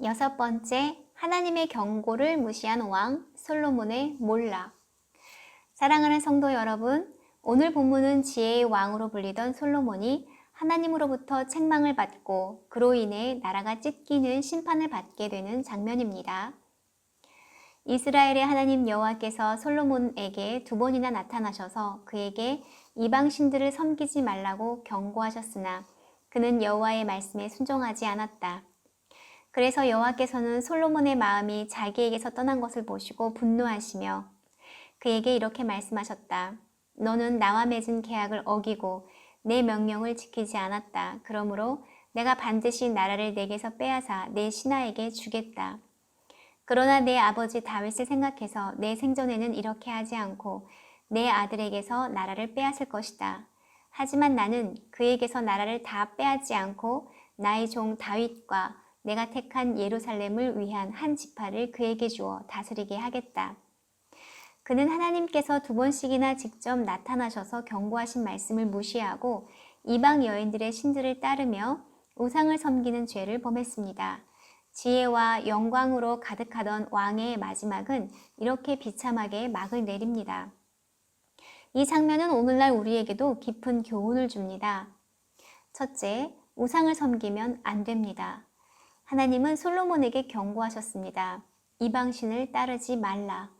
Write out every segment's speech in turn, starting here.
6번째, 하나님의 경고를 무시한 왕 솔로몬의 몰락. 사랑하는 성도 여러분, 오늘 본문은 지혜의 왕으로 불리던 솔로몬이 하나님으로부터 책망을 받고 그로 인해 나라가 찢기는 심판을 받게 되는 장면입니다. 이스라엘의 하나님 여호와께서 솔로몬에게 2번이나 나타나셔서 그에게 이방 신들을 섬기지 말라고 경고하셨으나 그는 여호와의 말씀에 순종하지 않았다. 그래서 여호와께서는 솔로몬의 마음이 자기에게서 떠난 것을 보시고 분노하시며 그에게 이렇게 말씀하셨다. 너는 나와 맺은 계약을 어기고 내 명령을 지키지 않았다. 그러므로 내가 반드시 나라를 내게서 빼앗아 내 신하에게 주겠다. 그러나 내 아버지 다윗을 생각해서 내 생전에는 이렇게 하지 않고 내 아들에게서 나라를 빼앗을 것이다. 하지만 나는 그에게서 나라를 다 빼앗지 않고 나의 종 다윗과 내가 택한 예루살렘을 위한 한 지파를 그에게 주어 다스리게 하겠다. 그는 하나님께서 2번씩이나 직접 나타나셔서 경고하신 말씀을 무시하고 이방 여인들의 신들을 따르며 우상을 섬기는 죄를 범했습니다. 지혜와 영광으로 가득하던 왕의 마지막은 이렇게 비참하게 막을 내립니다. 이 장면은 오늘날 우리에게도 깊은 교훈을 줍니다. 첫째, 우상을 섬기면 안 됩니다. 하나님은 솔로몬에게 경고하셨습니다. 이방신을 따르지 말라.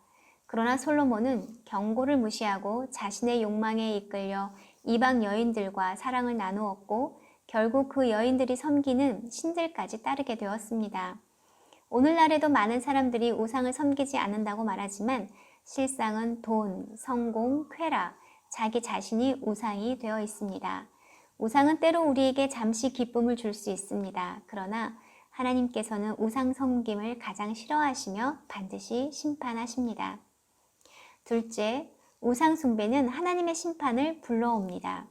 그러나 솔로몬은 경고를 무시하고 자신의 욕망에 이끌려 이방 여인들과 사랑을 나누었고 결국 그 여인들이 섬기는 신들까지 따르게 되었습니다. 오늘날에도 많은 사람들이 우상을 섬기지 않는다고 말하지만 실상은 돈, 성공, 쾌락, 자기 자신이 우상이 되어 있습니다. 우상은 때로 우리에게 잠시 기쁨을 줄 수 있습니다. 그러나 하나님께서는 우상 섬김을 가장 싫어하시며 반드시 심판하십니다. 둘째, 우상 숭배는 하나님의 심판을 불러옵니다.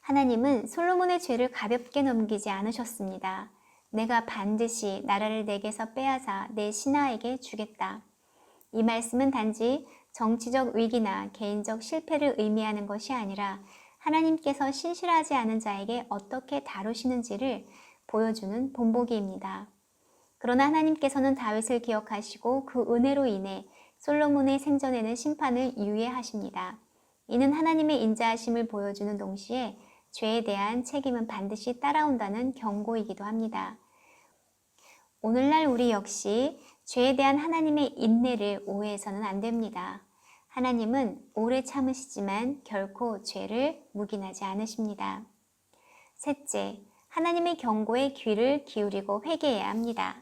하나님은 솔로몬의 죄를 가볍게 넘기지 않으셨습니다. 내가 반드시 나라를 내게서 빼앗아 내 신하에게 주겠다. 이 말씀은 단지 정치적 위기나 개인적 실패를 의미하는 것이 아니라 하나님께서 신실하지 않은 자에게 어떻게 다루시는지를 보여주는 본보기입니다. 그러나 하나님께서는 다윗을 기억하시고 그 은혜로 인해 솔로몬의 생전에는 심판을 유예하십니다. 이는 하나님의 인자하심을 보여주는 동시에 죄에 대한 책임은 반드시 따라온다는 경고이기도 합니다. 오늘날 우리 역시 죄에 대한 하나님의 인내를 오해해서는 안 됩니다. 하나님은 오래 참으시지만 결코 죄를 묵인하지 않으십니다. 셋째, 하나님의 경고에 귀를 기울이고 회개해야 합니다.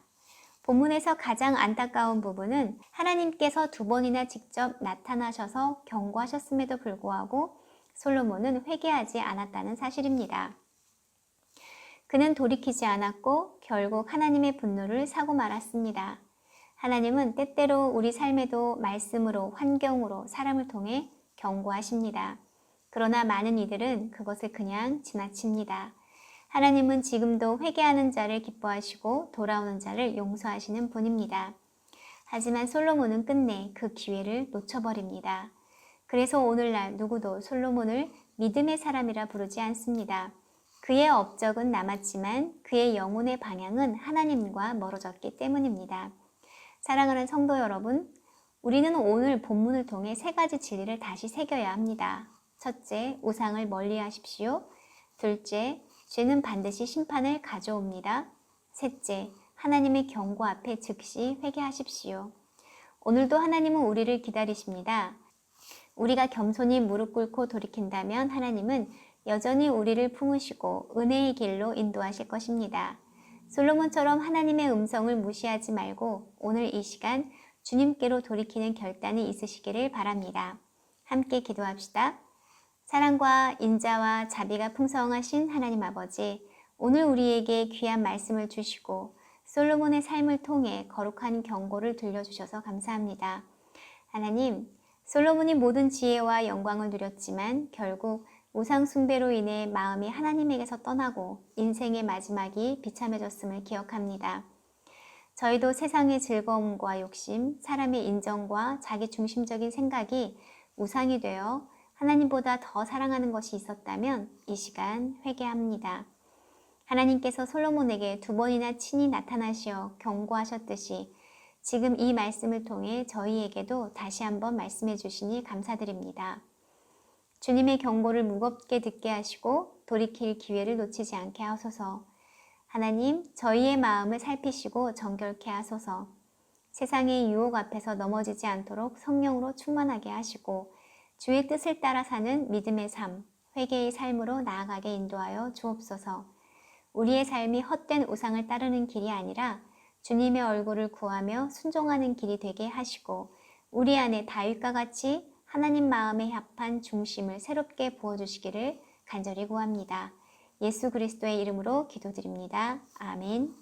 본문에서 가장 안타까운 부분은 하나님께서 2번이나 직접 나타나셔서 경고하셨음에도 불구하고 솔로몬은 회개하지 않았다는 사실입니다. 그는 돌이키지 않았고 결국 하나님의 분노를 사고 말았습니다. 하나님은 때때로 우리 삶에도 말씀으로, 환경으로, 사람을 통해 경고하십니다. 그러나 많은 이들은 그것을 그냥 지나칩니다. 하나님은 지금도 회개하는 자를 기뻐하시고 돌아오는 자를 용서하시는 분입니다. 하지만 솔로몬은 끝내 그 기회를 놓쳐버립니다. 그래서 오늘날 누구도 솔로몬을 믿음의 사람이라 부르지 않습니다. 그의 업적은 남았지만 그의 영혼의 방향은 하나님과 멀어졌기 때문입니다. 사랑하는 성도 여러분, 우리는 오늘 본문을 통해 3가지 진리를 다시 새겨야 합니다. 첫째, 우상을 멀리하십시오. 둘째, 죄는 반드시 심판을 가져옵니다. 셋째, 하나님의 경고 앞에 즉시 회개하십시오. 오늘도 하나님은 우리를 기다리십니다. 우리가 겸손히 무릎 꿇고 돌이킨다면 하나님은 여전히 우리를 품으시고 은혜의 길로 인도하실 것입니다. 솔로몬처럼 하나님의 음성을 무시하지 말고 오늘 이 시간 주님께로 돌이키는 결단이 있으시기를 바랍니다. 함께 기도합시다. 사랑과 인자와 자비가 풍성하신 하나님 아버지, 오늘 우리에게 귀한 말씀을 주시고 솔로몬의 삶을 통해 거룩한 경고를 들려주셔서 감사합니다. 하나님, 솔로몬이 모든 지혜와 영광을 누렸지만 결국 우상 숭배로 인해 마음이 하나님에게서 떠나고 인생의 마지막이 비참해졌음을 기억합니다. 저희도 세상의 즐거움과 욕심, 사람의 인정과 자기 중심적인 생각이 우상이 되어 하나님보다 더 사랑하는 것이 있었다면 이 시간 회개합니다. 하나님께서 솔로몬에게 2번이나 친히 나타나시어 경고하셨듯이 지금 이 말씀을 통해 저희에게도 다시 한번 말씀해 주시니 감사드립니다. 주님의 경고를 무겁게 듣게 하시고 돌이킬 기회를 놓치지 않게 하소서. 하나님, 저희의 마음을 살피시고 정결케 하소서. 세상의 유혹 앞에서 넘어지지 않도록 성령으로 충만하게 하시고 주의 뜻을 따라 사는 믿음의 삶, 회개의 삶으로 나아가게 인도하여 주옵소서. 우리의 삶이 헛된 우상을 따르는 길이 아니라 주님의 얼굴을 구하며 순종하는 길이 되게 하시고 우리 안에 다윗과 같이 하나님 마음에 합한 중심을 새롭게 부어주시기를 간절히 구합니다. 예수 그리스도의 이름으로 기도드립니다. 아멘.